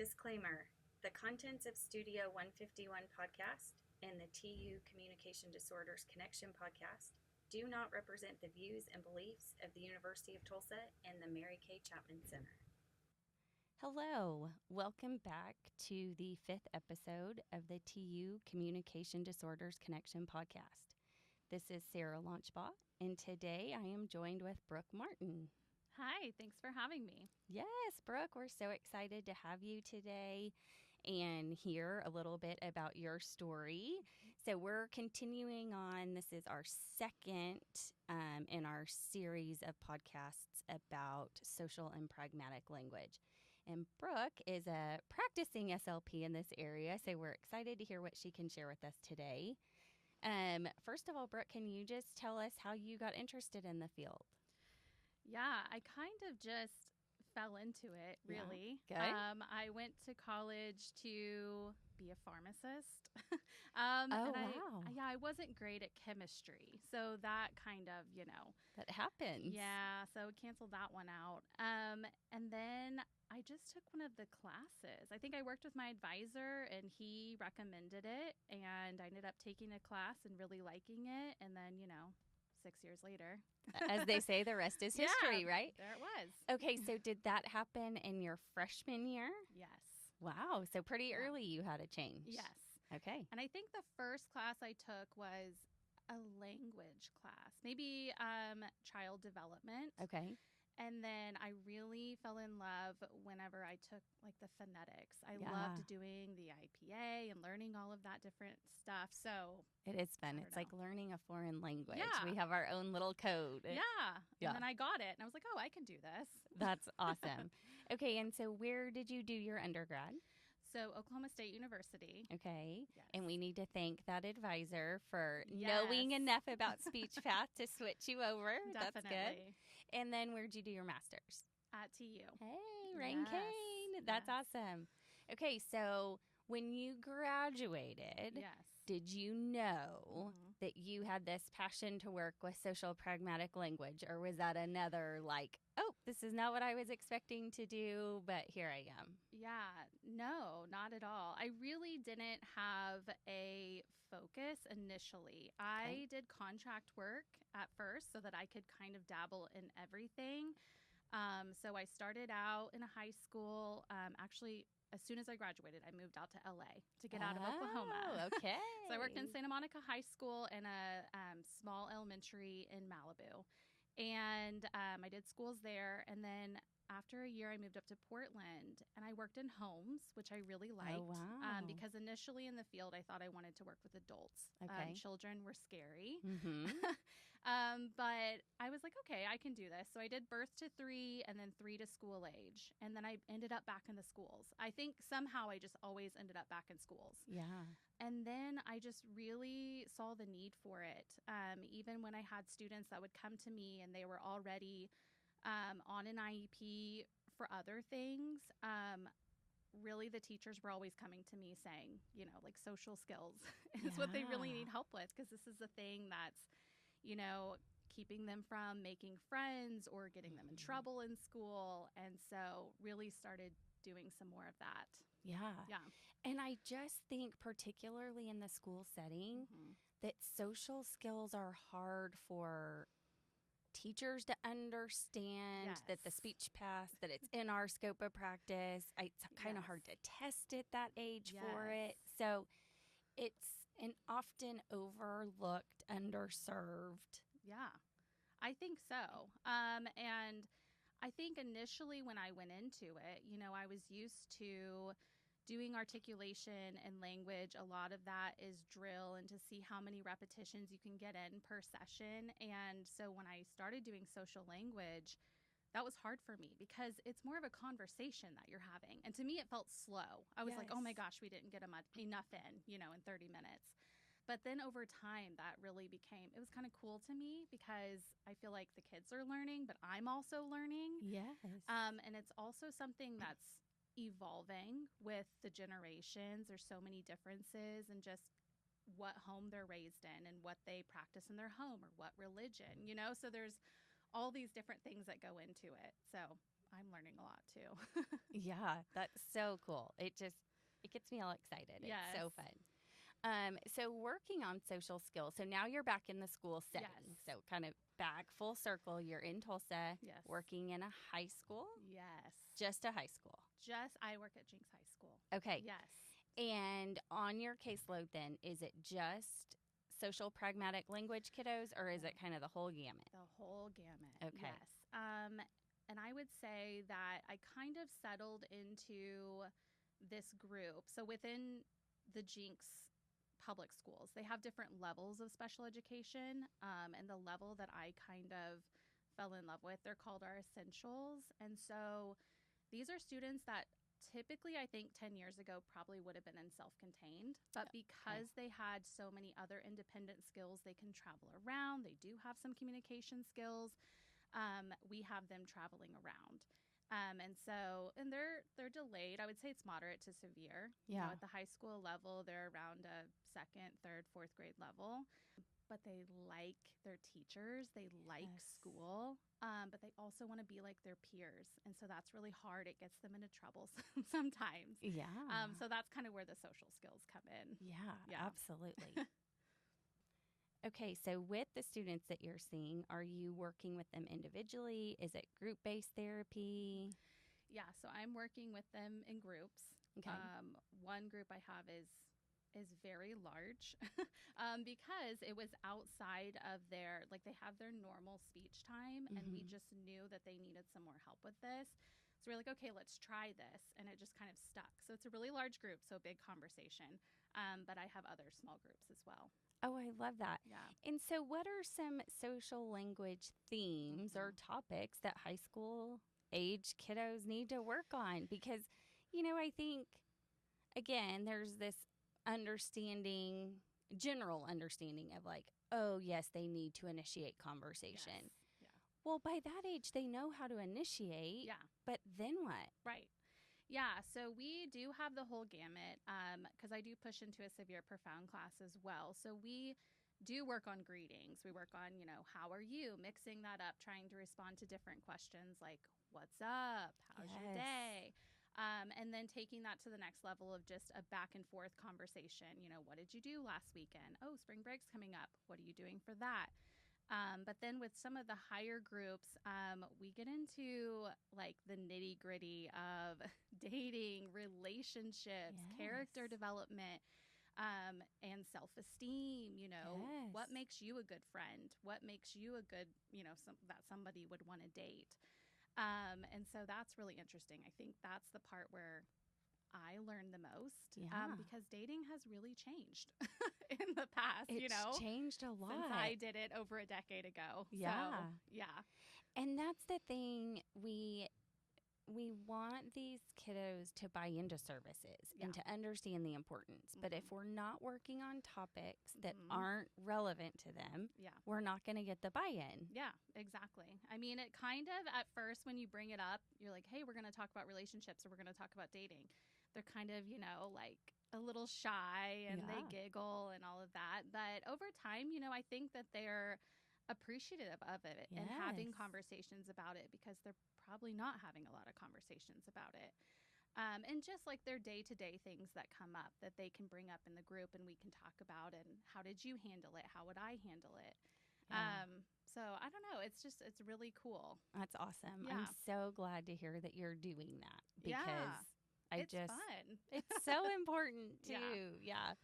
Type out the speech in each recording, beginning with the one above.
Disclaimer: the contents of Studio 151 podcast and the TU Communication Disorders Connection podcast do not represent the views and beliefs of the University of Tulsa and the Mary Kay Chapman Center. Hello, welcome back to the 5th episode of the TU Communication Disorders Connection podcast. This is Sarah Launchbaugh, and today I am joined with Brooke Martin. Hi, thanks for having me. Yes, Brooke, we're so excited to have you today and hear a little bit about your story. So we're continuing on. This is our second in our series of podcasts about social and pragmatic language. And Brooke is a practicing SLP in this area, so we're excited to hear what she can share with us today. First of all, Brooke, can you just tell us how you got interested in the field? Yeah, I kind of just fell into it, really. Yeah, good. I went to college to be a pharmacist. Wow. I wasn't great at chemistry. So that kind of, That happens. Yeah, so canceled that one out. And then I just took one of the classes. I think I worked with my advisor and he recommended it. And I ended up taking a class and really liking it. And then, 6 years later. As they say, the rest is history, right? There it was. Okay, so did that happen in your freshman year? Yes. Wow, so pretty early you had a change. Yes. Okay. And I think the first class I took was a language class, maybe child development. Okay. And then I really fell in love whenever I took like the phonetics. I loved doing the IPA and learning all of that different stuff. So it is fun. It's like learning a foreign language. Yeah. We have our own little code. Yeah. And then I got it and I was like, oh, I can do this. That's awesome. Okay. And so where did you do your undergrad? So Oklahoma State University. Okay. Yes. And we need to thank that advisor for knowing enough about speech path to switch you over. Definitely. That's good. And then where'd you do your master's? At TU. Hey, Rain Kane. That's awesome. Okay, so when you graduated, did you know that you had this passion to work with social pragmatic language, or was that another oh, this is not what I was expecting to do, but here I am? Yeah, no, not at all. I really didn't have a focus initially. I did contract work at first so that I could kind of dabble in everything. So I started out in a high school. Actually, as soon as I graduated, I moved out to LA to get out of Oklahoma. Okay. So I worked in Santa Monica High School and a small elementary in Malibu. And I did schools there. And then after a year, I moved up to Portland and I worked in homes, which I really liked. Oh, wow. Because initially in the field, I thought I wanted to work with adults. Okay. Children were scary. Mm-hmm. But I was like, okay, I can do this. So I did birth to 3 and then 3 to school age. And then I ended up back in the schools. I think somehow I just always ended up back in schools. Yeah. And then I just really saw the need for it. Even when I had students that would come to me and they were already on an IEP for other things, really the teachers were always coming to me saying, like social skills is what they really need help with, because this is the thing that's, keeping them from making friends or getting them in trouble in school. And so really started doing some more of that. Yeah. And I just think particularly in the school setting that social skills are hard for teachers to understand, that the speech path, that it's in our scope of practice. It's kind of hard to test at that age for it. So it's an often overlooked, underserved. Yeah, I think so. And I think initially when I went into it, I was used to doing articulation and language. A lot of that is drill and to see how many repetitions you can get in per session. And so when I started doing social language, that was hard for me because it's more of a conversation that you're having. And to me, it felt slow. I was like, oh my gosh, we didn't get enough in 30 minutes. But then over time, that really it was kind of cool to me because I feel like the kids are learning, but I'm also learning. Yes. And it's also something that's evolving with the generations. There's so many differences in just what home they're raised in and what they practice in their home or what religion, so there's all these different things that go into it. So I'm learning a lot too. Yeah, that's so cool. It gets me all excited. Yes. It's so fun. So working on social skills. So now you're back in the school setting. Yes. So kind of back full circle. You're in Tulsa, Yes. working in a high school. Yes. Just a high school. I work at Jinx High School. Okay. Yes. And on your caseload then, is it just social pragmatic language kiddos, or is it kind of the whole gamut? The whole gamut. Okay. Yes. And I would say that I kind of settled into this group. So within the Jinx public schools, they have different levels of special education. And the level that I kind of fell in love with, they're called our essentials. And so these are students that typically, I think 10 years ago, probably would have been in self-contained. But because they had so many other independent skills, they can travel around. They do have some communication skills. We have them traveling around. And they're delayed. I would say it's moderate to severe. You know, at the high school level, they're around a second, third, fourth grade level. But they like their teachers. They like school. But they also want to be like their peers. And so that's really hard. It gets them into trouble sometimes. Yeah. So that's kind of where the social skills come in. Yeah. Absolutely. Okay, so with the students that you're seeing, are you working with them individually? Is it group-based therapy? Yeah, so I'm working with them in groups. Okay. One group I have is very large because it was outside of their, like they have their normal speech time, and we just knew that they needed some more help with this. So we're like, okay, let's try this. And it just kind of stuck. So it's a really large group, so big conversation. But I have other small groups as well. Oh, I love that. Yeah. And so what are some social language themes or topics that high school age kiddos need to work on? Because, you know, I think, again, there's this general understanding of like, oh, yes, they need to initiate conversation. Yes. Yeah. Well, by that age, they know how to initiate. Yeah. But then what? Right. Yeah, so we do have the whole gamut because I do push into a severe profound class as well. So we do work on greetings. We work on, you know, how are you? Mixing that up, trying to respond to different questions like, what's up? How's your day? And then taking that to the next level of just a back and forth conversation. You know, what did you do last weekend? Oh, spring break's coming up. What are you doing for that? But then with some of the higher groups, we get into like the nitty gritty of dating, relationships, character development, and self-esteem. You know, what makes you a good friend? What makes you a good, you know, that somebody would want to date? And so that's really interesting. I think that's the part where I learned the most because dating has really changed in the past, It's you know. changed a lot. Since I did it over a decade ago. Yeah. So, yeah. And that's the thing, we want these kiddos to buy into services and to understand the importance. But if we're not working on topics that aren't relevant to them, we're not going to get the buy-in. Yeah, exactly. I mean, it kind of, at first, when you bring it up, you're like, hey, we're going to talk about relationships or we're going to talk about dating. They're kind of, you know, like a little shy and they giggle and all of that. But over time, you know, I think that they're appreciative of it and having conversations about it because they're probably not having a lot of conversations about it. And just like their day-to-day things that come up that they can bring up in the group and we can talk about, and how did you handle it? How would I handle it? So I don't know. It's really cool. That's awesome. Yeah. I'm so glad to hear that you're doing that because it's fun. It's so important too. Yeah.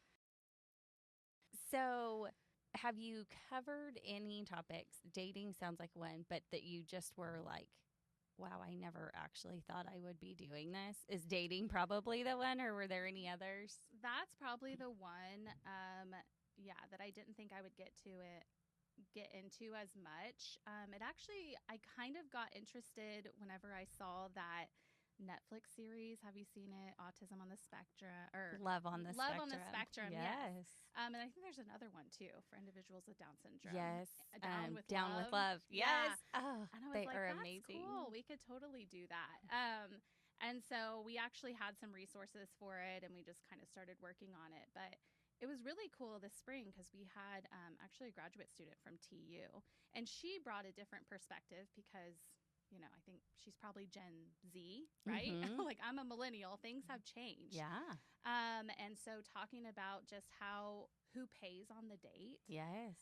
So have you covered any topics? Dating sounds like one, but that you just were like, wow, I never actually thought I would be doing this. Is dating probably the one, or were there any others? That's probably the one, that I didn't think I would get into as much. It actually, I kind of got interested whenever I saw that Netflix series. Have you seen it? Autism on the Spectrum, or Love on the Spectrum. Yes. And I think there's another one too for individuals with Down syndrome. Yes. Down with Love. Yes. Yeah. Oh, and I was they like, are that's amazing. cool. We could totally do that. And so we actually had some resources for it, and we just kind of started working on it. But it was really cool this spring because we had actually a graduate student from TU, and she brought a different perspective because I think she's probably Gen Z, right? Mhm. Like I'm a millennial. Things have changed. Yeah. And so talking about just who pays on the date. Yes.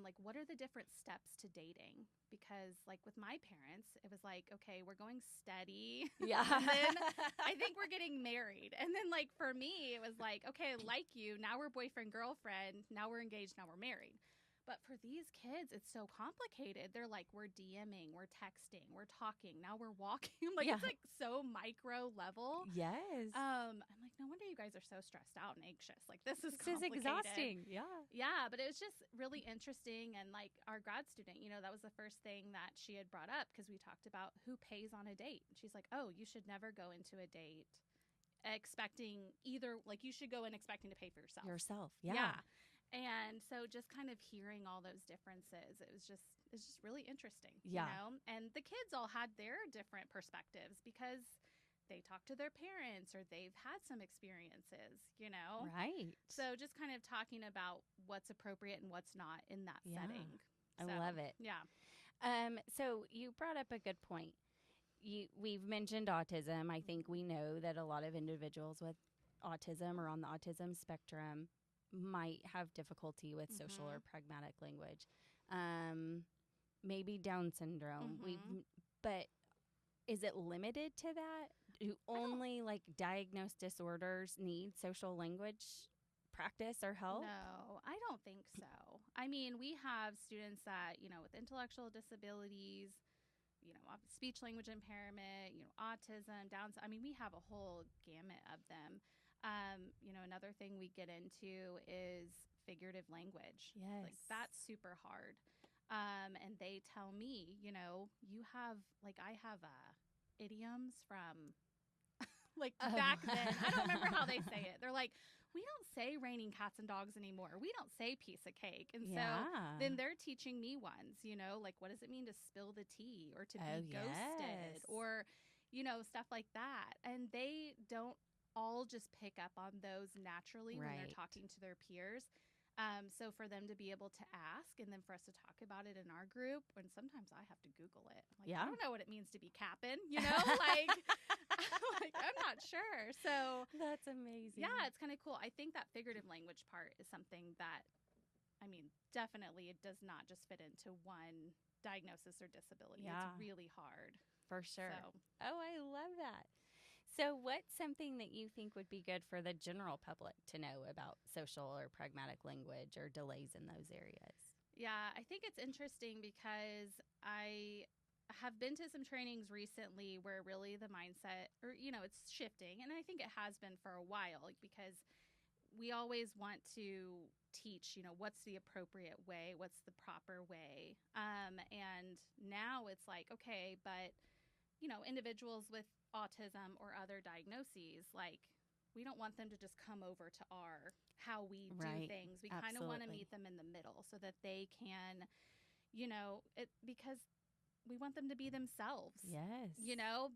Like what are the different steps to dating? Because like with my parents, it was like, okay, we're going steady. Yeah. And then I think we're getting married. And then like for me, it was like, okay, I like you. Now we're boyfriend, girlfriend. Now we're engaged. Now we're married. But for these kids, it's so complicated. They're like, we're DMing, we're texting, we're talking. Now we're walking. Like Yeah. it's like so micro level. Yes. I'm like, no wonder you guys are so stressed out and anxious. Like this is This is complicated. exhausting. Yeah. Yeah, but it was just really interesting. And like our grad student, that was the first thing that she had brought up because we talked about who pays on a date. She's like, oh, you should never go into a date expecting like you should go in expecting to pay for yourself. Yeah. And so just kind of hearing all those differences, it's just really interesting. Yeah. And the kids all had their different perspectives because they talked to their parents or they've had some experiences, Right. So just kind of talking about what's appropriate and what's not in that setting. I love it. Yeah. So you brought up a good point. We've mentioned autism. I think we know that a lot of individuals with autism or on the autism spectrum might have difficulty with social or pragmatic language. Maybe Down syndrome. But is it limited to that? Do only like diagnosed disorders need social language practice or help? No, I don't think so. I mean, we have students that, with intellectual disabilities, speech language impairment, autism, Down. I mean, we have a whole gamut of them. Another thing we get into is figurative language. Yes. Like that's super hard. And they tell me, you have like I have idioms from like back then. I don't remember how they say it. They're like, we don't say raining cats and dogs anymore. We don't say piece of cake. And so then they're teaching me ones, like what does it mean to spill the tea or to be ghosted or, stuff like that. And they don't all just pick up on those naturally when they're talking to their peers. So for them to be able to ask and then for us to talk about it in our group, and sometimes I have to Google it. Like, I don't know what it means to be capping, like, I'm not sure. So that's amazing. Yeah, it's kind of cool. I think that figurative language part is something that, definitely it does not just fit into one diagnosis or disability. It's really hard. For sure. So. Oh, I love that. So what's something that you think would be good for the general public to know about social or pragmatic language or delays in those areas? Yeah, I think it's interesting because I have been to some trainings recently where really the mindset or, it's shifting. And I think it has been for a while because we always want to teach, what's the appropriate way, what's the proper way. And now it's like, okay, but, individuals with autism or other diagnoses, like we don't want them to just come over to how we do things. We kind of want to meet them in the middle so that they can, because we want them to be themselves. Yes.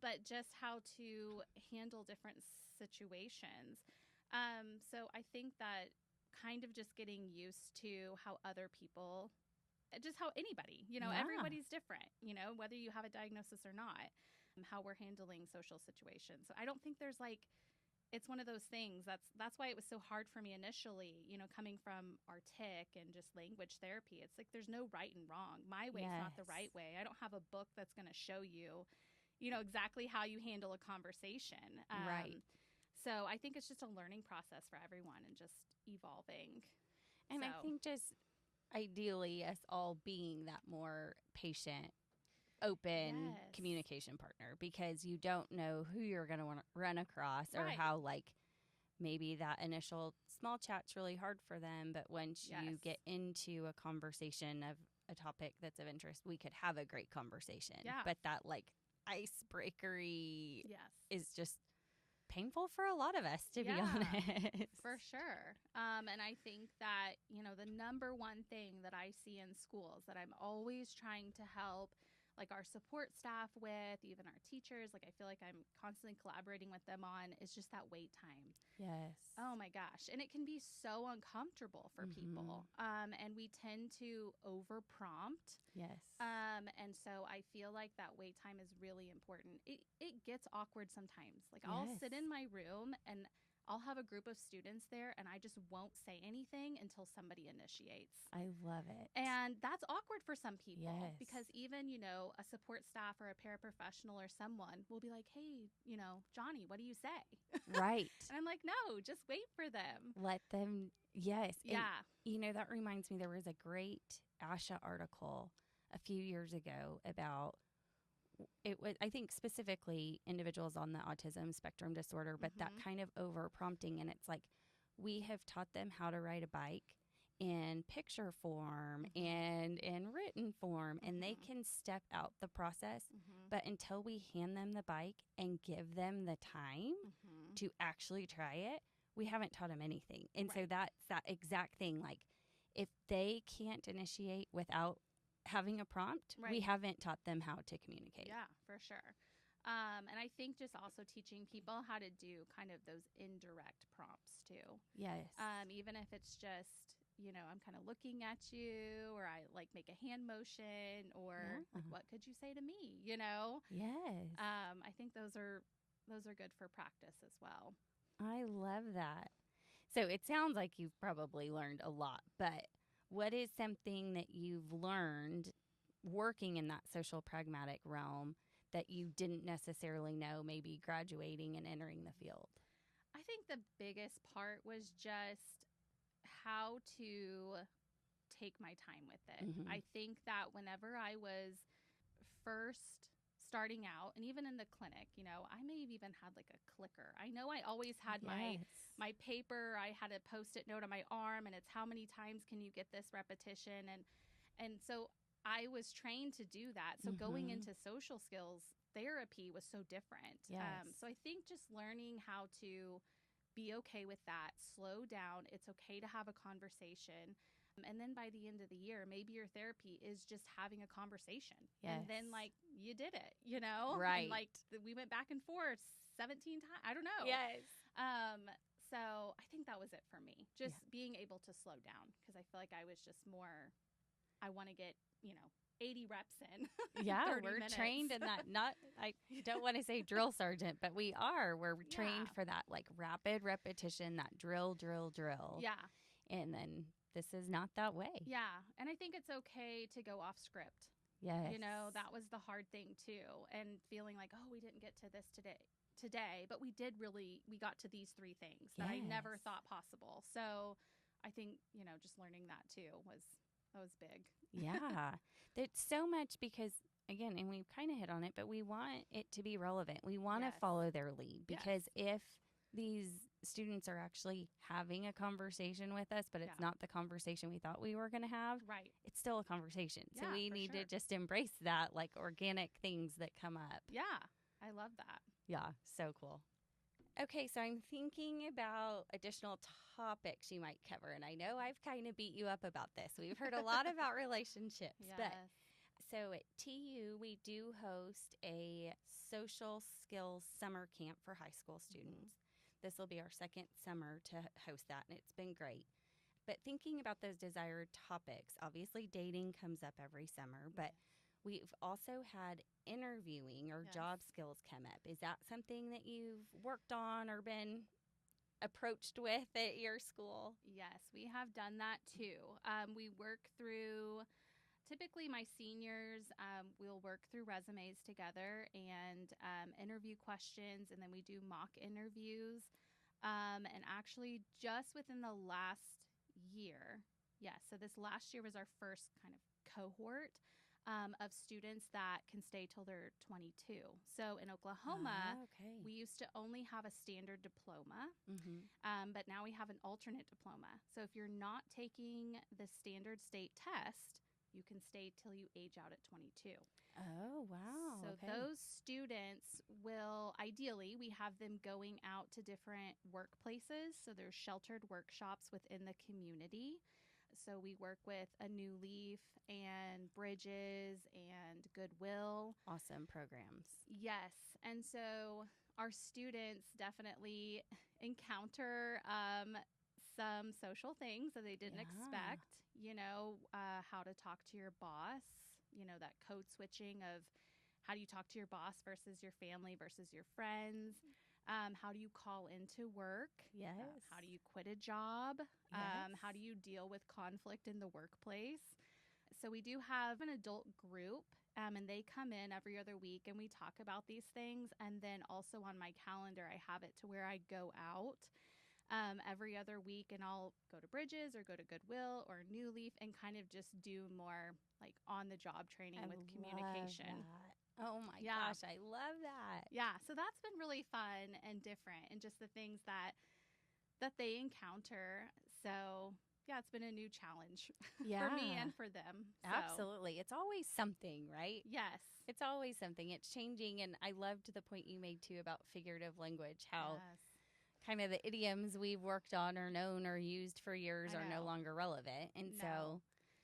But just how to handle different situations. So I think that kind of just getting used to how other people, just how anybody, everybody's different, whether you have a diagnosis or not, how we're handling social situations. So I don't think there's it's one of those things that's why it was so hard for me initially, coming from artic and just language therapy. It's like there's no right and wrong. My way is not the right way. I don't have a book that's going to show you, exactly how you handle a conversation. So I think it's just a learning process for everyone and just evolving. And I think just ideally us all being that more patient, open communication partner, because you don't know who you're going to run across or how maybe that initial small chat's really hard for them, but once you get into a conversation of a topic that's of interest, we could have a great conversation. But that icebreakery is just painful for a lot of us, to be honest. For sure. And I think that, the number one thing that I see in schools that I'm always trying to help like our support staff with, even our teachers, like I feel like I'm constantly collaborating with them on, is just that wait time. Yes. Oh my gosh. And it can be so uncomfortable for people. And we tend to over prompt. Yes. And so I feel like that wait time is really important. It gets awkward sometimes. Like I'll sit in my room and I'll have a group of students there and I just won't say anything until somebody initiates. I love it. And that's awkward for some people Yes. because even, a support staff or a paraprofessional or someone will be like, hey, Johnny, what do you say? Right. And I'm like, no, just wait for them. Let them, yes. Yeah. And, that reminds me, there was a great ASHA article a few years ago about it was, I think, specifically individuals on the autism spectrum disorder, but that kind of over prompting. And it's like, we have taught them how to ride a bike in picture form and in written form, and they can step out the process. But until we hand them the bike and give them the time to actually try it, we haven't taught them anything. And so that's that exact thing. Like, if they can't initiate without having a prompt, we haven't taught them how to communicate. Yeah, for sure. And I think just also teaching people how to do kind of those indirect prompts too. Yes. Even if it's just, I'm kind of looking at you, or I like make a hand motion, or like, what could you say to me? Yes. I think those are good for practice as well. I love that. So it sounds like you've probably learned a lot, but what is something that you've learned working in that social pragmatic realm that you didn't necessarily know, maybe graduating and entering the field? I think the biggest part was just how to take my time with it. I think that whenever I was first starting out, and even in the clinic, I may have even had like a clicker. I know I always had my paper. I had a Post-it note on my arm, and it's how many times can you get this repetition, and so I was trained to do that. So going into social skills therapy was so different. So I think just learning how to be okay with that, slow down. It's okay to have a conversation. And then by the end of the year, maybe your therapy is just having a conversation. And then like you did it, Right. And like we went back and forth 17 times. I don't know. Yes. So I think that was it for me. Just being able to slow down, because I feel like I was just more, I want to get, 80 reps in. Yeah, 30 we're minutes. trained in that. I don't want to say drill sergeant, but we are. We're trained for that, like rapid repetition, that drill. Yeah. And then this is not that way. Yeah. And I think it's okay to go off script. Yes. That was the hard thing too. And feeling like, oh, we didn't get to this today, but we got to these 3 things that I never thought possible. So I think, just learning that too was big. Yeah. There's so much because, again, and we've kind of hit on it, but we want it to be relevant. We want to follow their lead, because if these students are actually having a conversation with us, but it's not the conversation we thought we were going to have, it's still a conversation. So we need to just embrace that, like organic things that come up. Yeah. I love that. Yeah. So cool. Okay, so I'm thinking about additional topics you might cover, and I know I've kind of beat you up about this. We've heard a lot about relationships, but so at TU, we do host a social skills summer camp for high school students. This will be our second summer to host that, and it's been great. But thinking about those desired topics, obviously dating comes up every summer, but we've also had interviewing or job skills come up. Is that something that you've worked on or been approached with at your school? Yes, we have done that too. We work through, typically my seniors, we'll work through resumes together and interview questions, and then we do mock interviews. And actually just within the last year, so this last year was our first kind of cohort of students that can stay till they're 22. So in Oklahoma, we used to only have a standard diploma, but now we have an alternate diploma. So if you're not taking the standard state test, you can stay till you age out at 22. Oh, wow. So those students will, ideally, we have them going out to different workplaces. So there's sheltered workshops within the community. So we work with A New Leaf and Bridges and Goodwill. Awesome programs. Yes. And so our students definitely encounter some social things that they didn't expect, how to talk to your boss, that code switching of how do you talk to your boss versus your family versus your friends. How do you call into work? Yes. How do you quit a job? Yes. How do you deal with conflict in the workplace? So we do have an adult group, and they come in every other week, and we talk about these things. And then also on my calendar, I have it to where I go out every other week, and I'll go to Bridges or go to Goodwill or New Leaf and kind of just do more like on-the-job training with communication. That. Oh my Yeah. gosh, I love that. Yeah, so that's been really fun and different, and just the things that they encounter. So yeah, it's been a new challenge for me and for them. So. Absolutely. It's always something, right? Yes. It's always something. It's changing. And I loved the point you made too about figurative language, how kind of the idioms we've worked on or known or used for years are no longer relevant. And so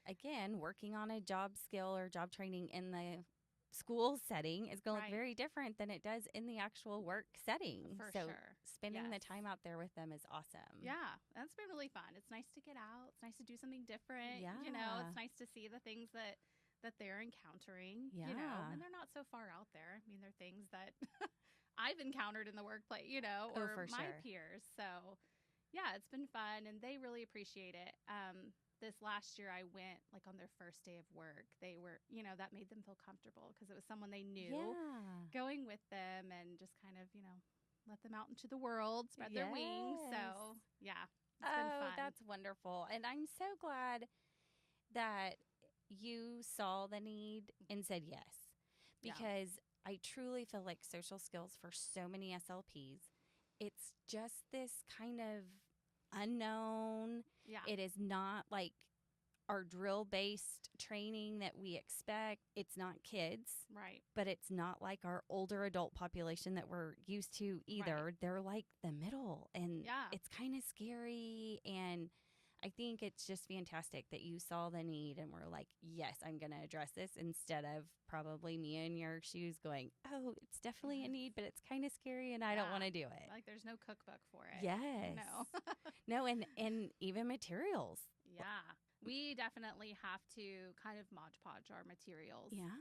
again, working on a job skill or job training in the school setting is going to look very different than it does in the actual work setting. For so sure. Spending the time out there with them is awesome. Yeah, that's been really fun. It's nice to get out. It's nice to do something different. Yeah. It's nice to see the things that they're encountering, and they're not so far out there. I mean, they're things that I've encountered in the workplace, or my peers. So yeah, it's been fun, and they really appreciate it. This last year I went like on their first day of work. They were, that made them feel comfortable because it was someone they knew going with them, and just kind of, let them out into the world, spread their wings. So yeah, it's been fun. That's wonderful. And I'm so glad that you saw the need and said yes, because I truly feel like social skills for so many SLPs, it's just this kind of unknown. Yeah. It is not like our drill-based training that we expect. It's not kids. Right. But it's not like our older adult population that we're used to either. Right. They're like the middle, and Yeah. it's kind of scary. And I think it's just fantastic that you saw the need and were like, yes, I'm going to address this, instead of probably me in your shoes going, oh, it's definitely a need, but it's kind of scary and I don't want to do it. Like there's no cookbook for it. Yes. No, and even materials. Yeah. We definitely have to kind of Mod Podge our materials. Yeah.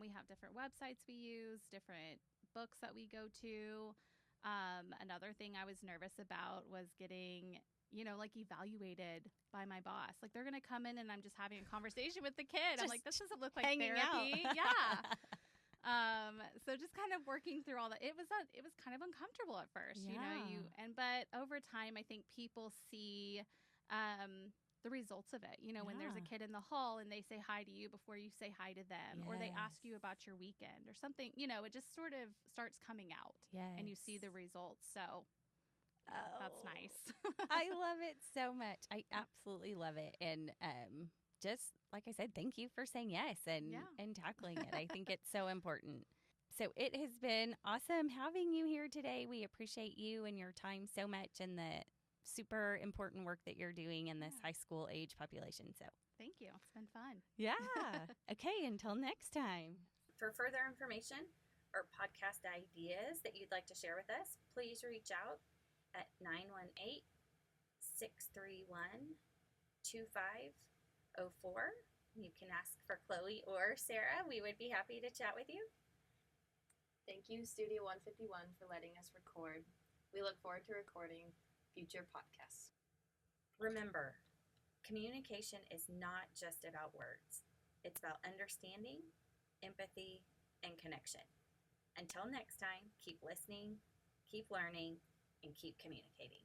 We have different websites we use, different books that we go to. Another thing I was nervous about was getting, like evaluated by my boss. Like they're going to come in and I'm just having a conversation with the kid. I'm like, this doesn't look like therapy. Yeah. So just kind of working through all that. It was kind of uncomfortable at first, but over time, I think people see, the results of it, when there's a kid in the hall and they say hi to you before you say hi to them, or they ask you about your weekend or something, it just sort of starts coming out and you see the results. So that's nice. I love it so much. I absolutely love it. And just like I said, thank you for saying yes and tackling it. I think it's so important. So it has been awesome having you here today. We appreciate you and your time so much, and the super important work that you're doing in this high school age population. So thank you. It's been fun. Yeah. Okay. Until next time. For further information or podcast ideas that you'd like to share with us, please reach out at 918-631-2504. You can ask for Chloe or Sarah. We would be happy to chat with you. Thank you, Studio 151, for letting us record. We look forward to recording future podcasts. Remember, communication is not just about words. It's about understanding, empathy, and connection. Until next time, keep listening, keep learning, and keep communicating.